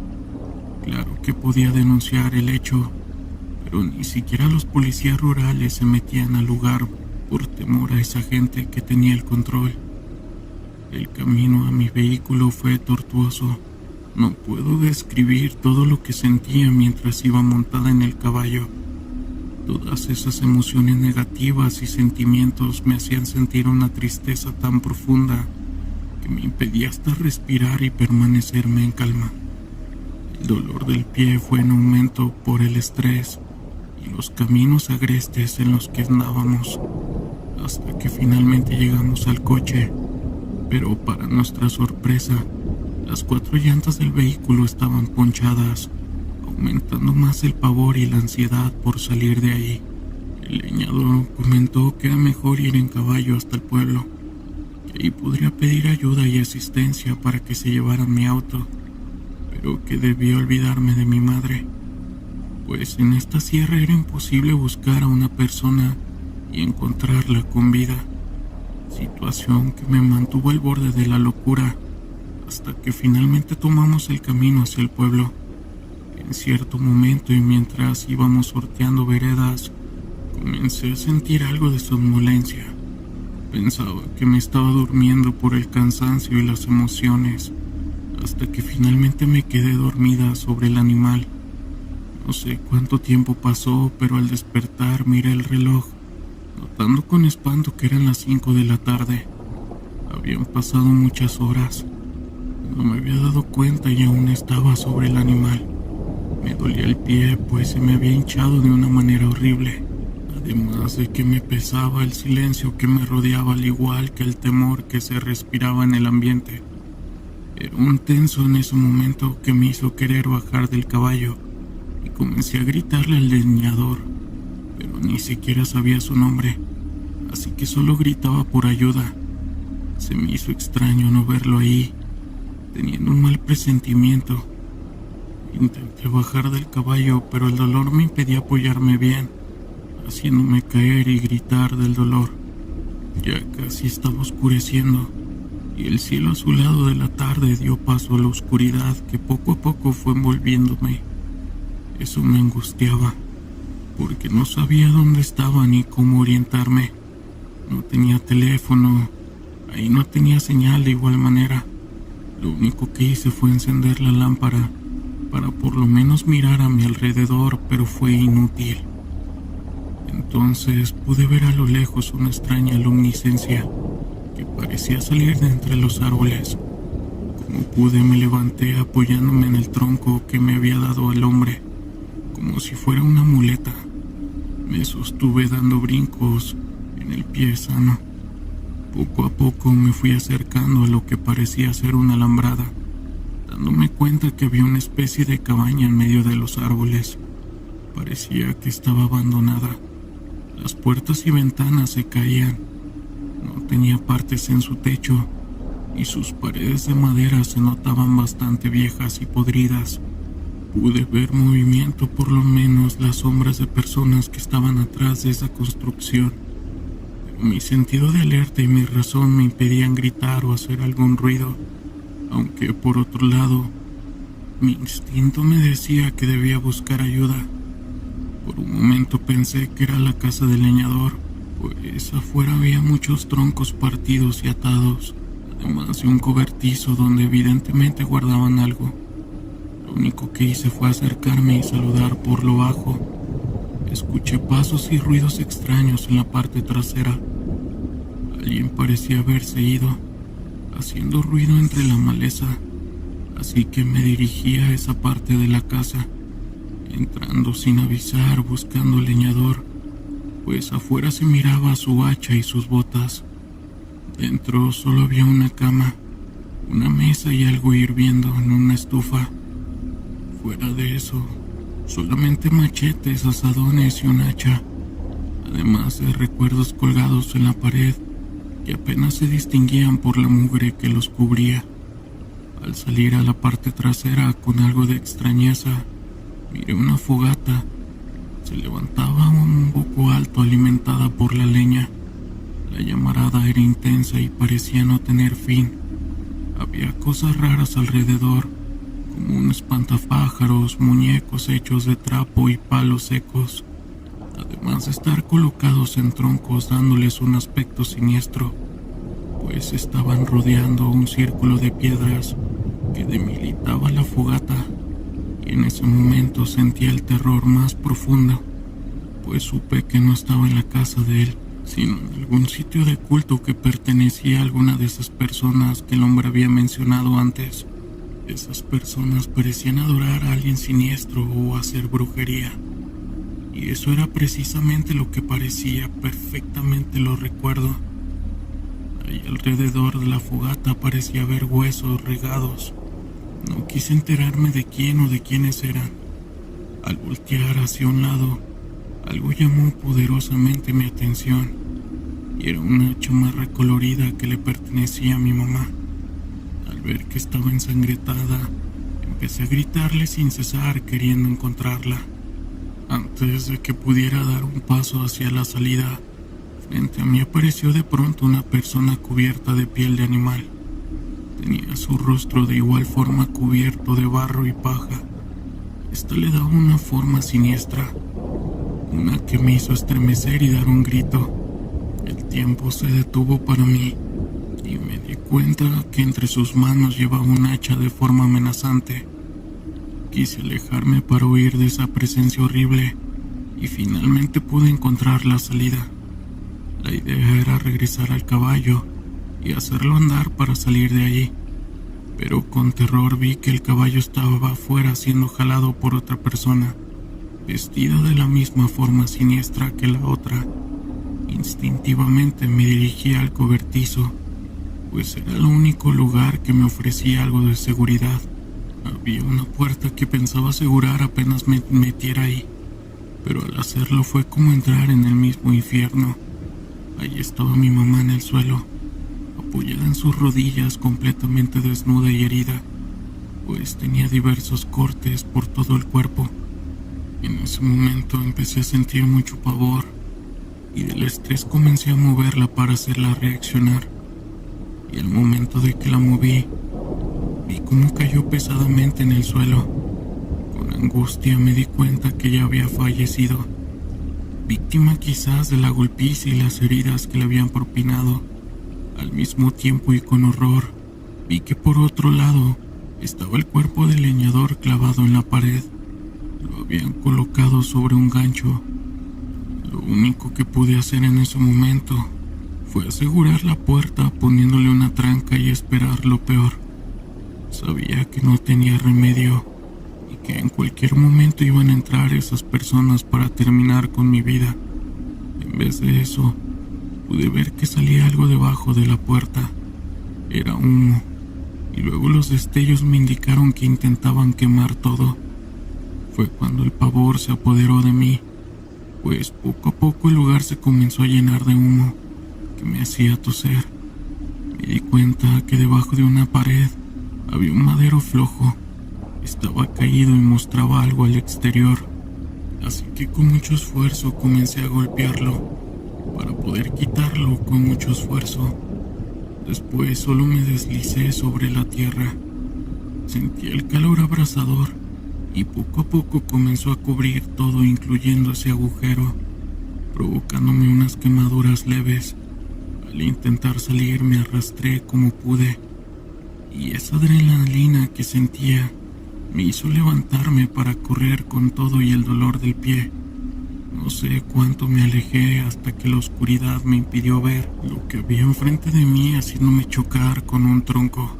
Claro que podía denunciar el hecho, pero ni siquiera los policías rurales se metían al lugar por temor a esa gente que tenía el control. El camino a mi vehículo fue tortuoso. No puedo describir todo lo que sentía mientras iba montada en el caballo. Todas esas emociones negativas y sentimientos me hacían sentir una tristeza tan profunda que me impedía hasta respirar y permanecerme en calma. El dolor del pie fue en aumento por el estrés y los caminos agrestes en los que andábamos, hasta que finalmente llegamos al coche. Pero para nuestra sorpresa, las 4 llantas del vehículo estaban ponchadas, aumentando más el pavor y la ansiedad por salir de ahí. El leñador comentó que era mejor ir en caballo hasta el pueblo, que ahí podría pedir ayuda y asistencia para que se llevaran mi auto, pero que debía olvidarme de mi madre, pues en esta sierra era imposible buscar a una persona y encontrarla con vida. Situación que me mantuvo al borde de la locura hasta que finalmente tomamos el camino hacia el pueblo. En cierto momento y mientras íbamos sorteando veredas, comencé a sentir algo de somnolencia. Pensaba que me estaba durmiendo por el cansancio y las emociones, hasta que finalmente me quedé dormida sobre el animal. No sé cuánto tiempo pasó, pero al despertar miré el reloj, notando con espanto que eran las 5 de la tarde. Habían pasado muchas horas. No me había dado cuenta y aún estaba sobre el animal. Me dolía el pie, pues se me había hinchado de una manera horrible. Además de que me pesaba el silencio que me rodeaba, al igual que el temor que se respiraba en el ambiente. Era un tenso en ese momento que me hizo querer bajar del caballo y comencé a gritarle al leñador, pero ni siquiera sabía su nombre, así que solo gritaba por ayuda. Se me hizo extraño no verlo ahí, teniendo un mal presentimiento. Intenté bajar del caballo, pero el dolor me impedía apoyarme bien, haciéndome caer y gritar del dolor. Ya casi estaba oscureciendo, y el cielo azulado de la tarde dio paso a la oscuridad que poco a poco fue envolviéndome. Eso me angustiaba, porque no sabía dónde estaba ni cómo orientarme. No tenía teléfono, ahí no tenía señal de igual manera. Lo único que hice fue encender la lámpara para por lo menos mirar a mi alrededor, pero fue inútil. Entonces pude ver a lo lejos una extraña luminiscencia que parecía salir de entre los árboles. Como pude, me levanté apoyándome en el tronco que me había dado el hombre, como si fuera una muleta. Me sostuve dando brincos en el pie sano. Poco a poco me fui acercando a lo que parecía ser una alambrada, dándome cuenta que había una especie de cabaña en medio de los árboles. Parecía que estaba abandonada. Las puertas y ventanas se caían. No tenía partes en su techo, y sus paredes de madera se notaban bastante viejas y podridas. Pude ver movimiento, por lo menos las sombras de personas que estaban atrás de esa construcción. Pero mi sentido de alerta y mi razón me impedían gritar o hacer algún ruido, aunque por otro lado, mi instinto me decía que debía buscar ayuda. Por un momento pensé que era la casa del leñador, pues afuera había muchos troncos partidos y atados, además de un cobertizo donde evidentemente guardaban algo. Lo único que hice fue acercarme y saludar por lo bajo. Escuché pasos y ruidos extraños en la parte trasera. Alguien parecía haberse ido, haciendo ruido entre la maleza. así que me dirigí a esa parte de la casa, entrando sin avisar buscando leñador, pues afuera se miraba su hacha y sus botas. Dentro solo había una cama, una mesa y algo hirviendo en una estufa. Fuera de eso, solamente machetes, azadones y un hacha, además de recuerdos colgados en la pared que apenas se distinguían por la mugre que los cubría. Al salir a la parte trasera con algo de extrañeza, miré una fogata. Se levantaba un poco alto alimentada por la leña. La llamarada era intensa y parecía no tener fin. Había cosas raras alrededor, como un espantapájaros, muñecos hechos de trapo y palos secos, además de estar colocados en troncos dándoles un aspecto siniestro, pues estaban rodeando un círculo de piedras que debilitaba la fogata, y en ese momento sentí el terror más profundo, pues supe que no estaba en la casa de él, sino en algún sitio de culto que pertenecía a alguna de esas personas que el hombre había mencionado antes. Esas personas parecían adorar a alguien siniestro o hacer brujería, y eso era precisamente lo que parecía. Perfectamente lo recuerdo. Ahí alrededor de la fogata parecía haber huesos regados. No quise enterarme de quién o de quiénes eran. Al voltear hacia un lado, algo llamó poderosamente mi atención, y era una chamarra colorida que le pertenecía a mi mamá. Al ver que estaba ensangrentada, empecé a gritarle sin cesar queriendo encontrarla. Antes de que pudiera dar un paso hacia la salida, frente a mí apareció de pronto una persona cubierta de piel de animal. Tenía su rostro de igual forma cubierto de barro y paja. Esta le daba una forma siniestra, una que me hizo estremecer y dar un grito. El tiempo se detuvo para mí y me di cuenta que entre sus manos llevaba un hacha de forma amenazante. Quise alejarme para huir de esa presencia horrible y finalmente pude encontrar la salida. La idea era regresar al caballo y hacerlo andar para salir de allí, pero con terror vi que el caballo estaba afuera siendo jalado por otra persona, vestida de la misma forma siniestra que la otra. Instintivamente me dirigí al cobertizo, pues era el único lugar que me ofrecía algo de seguridad. Había una puerta que pensaba asegurar apenas me metiera ahí, pero al hacerlo fue como entrar en el mismo infierno. Allí estaba mi mamá en el suelo, apoyada en sus rodillas, completamente desnuda y herida, pues tenía diversos cortes por todo el cuerpo. En ese momento empecé a sentir mucho pavor, y del estrés comencé a moverla para hacerla reaccionar. Y al momento de que la moví, vi cómo cayó pesadamente en el suelo. Con angustia me di cuenta que ya había fallecido, víctima quizás de la golpiza y las heridas que le habían propinado. Al mismo tiempo y con horror, vi que por otro lado estaba el cuerpo del leñador clavado en la pared. Lo habían colocado sobre un gancho. Lo único que pude hacer en ese momento fue asegurar la puerta poniéndole una tranca y esperar lo peor. Sabía que no tenía remedio y que en cualquier momento iban a entrar esas personas para terminar con mi vida. En vez de eso, pude ver que salía algo debajo de la puerta. Era humo, y luego los destellos me indicaron que intentaban quemar todo. Fue cuando el pavor se apoderó de mí, pues poco a poco el lugar se comenzó a llenar de humo que me hacía toser. Me di cuenta que debajo de una pared había un madero flojo. Estaba caído y mostraba algo al exterior, así que con mucho esfuerzo comencé a golpearlo para poder quitarlo con mucho esfuerzo. Después solo me deslicé sobre la tierra. Sentí el calor abrasador y poco a poco comenzó a cubrir todo, incluyendo ese agujero, provocándome unas quemaduras leves. Al intentar salir me arrastré como pude, y esa adrenalina que sentía me hizo levantarme para correr con todo y el dolor del pie. No sé cuánto me alejé hasta que la oscuridad me impidió ver lo que había enfrente de mí, haciéndome chocar con un tronco.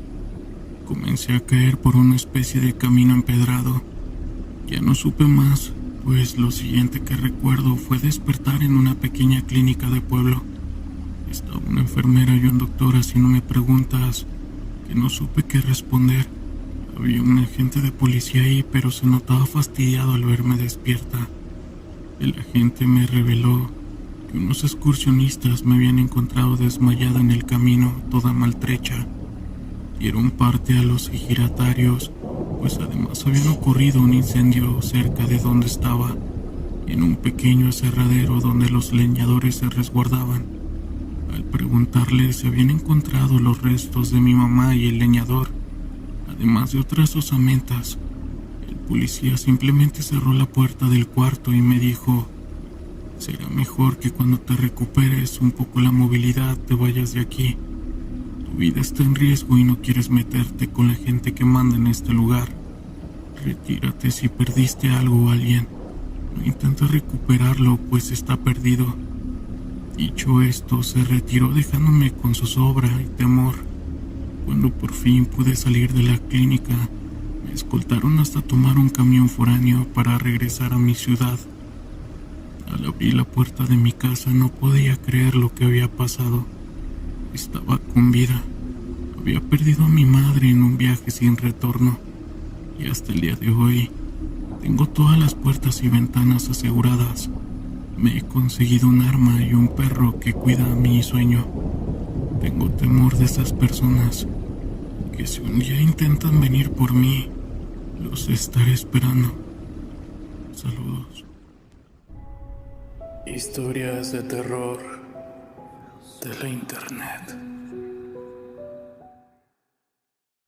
Comencé a caer por una especie de camino empedrado. Ya no supe más, pues lo siguiente que recuerdo fue despertar en una pequeña clínica de pueblo. Estaba una enfermera y un doctor haciéndome preguntas que no supe qué responder. Había un agente de policía ahí, pero se notaba fastidiado al verme despierta. El agente me reveló que unos excursionistas me habían encontrado desmayada en el camino, toda maltrecha. Dieron parte a los ejidatarios, pues además había ocurrido un incendio cerca de donde estaba, en un pequeño aserradero donde los leñadores se resguardaban. Al preguntarles si habían encontrado los restos de mi mamá y el leñador, además de otras osamentas, el policía simplemente cerró la puerta del cuarto y me dijo: será mejor que cuando te recuperes un poco la movilidad te vayas de aquí. Tu vida está en riesgo y no quieres meterte con la gente que manda en este lugar. Retírate si perdiste algo o alguien. No intentes recuperarlo, pues está perdido. Dicho esto, se retiró dejándome con zozobra y temor. Cuando por fin pude salir de la clínica, me escoltaron hasta tomar un camión foráneo para regresar a mi ciudad. Al abrir la puerta de mi casa no podía creer lo que había pasado. Estaba con vida. Había perdido a mi madre en un viaje sin retorno. Y hasta el día de hoy, tengo todas las puertas y ventanas aseguradas. Me he conseguido un arma y un perro que cuida a mi sueño. Tengo temor de esas personas, que si un día intentan venir por mí, los estaré esperando. Saludos. Historias de terror de la internet.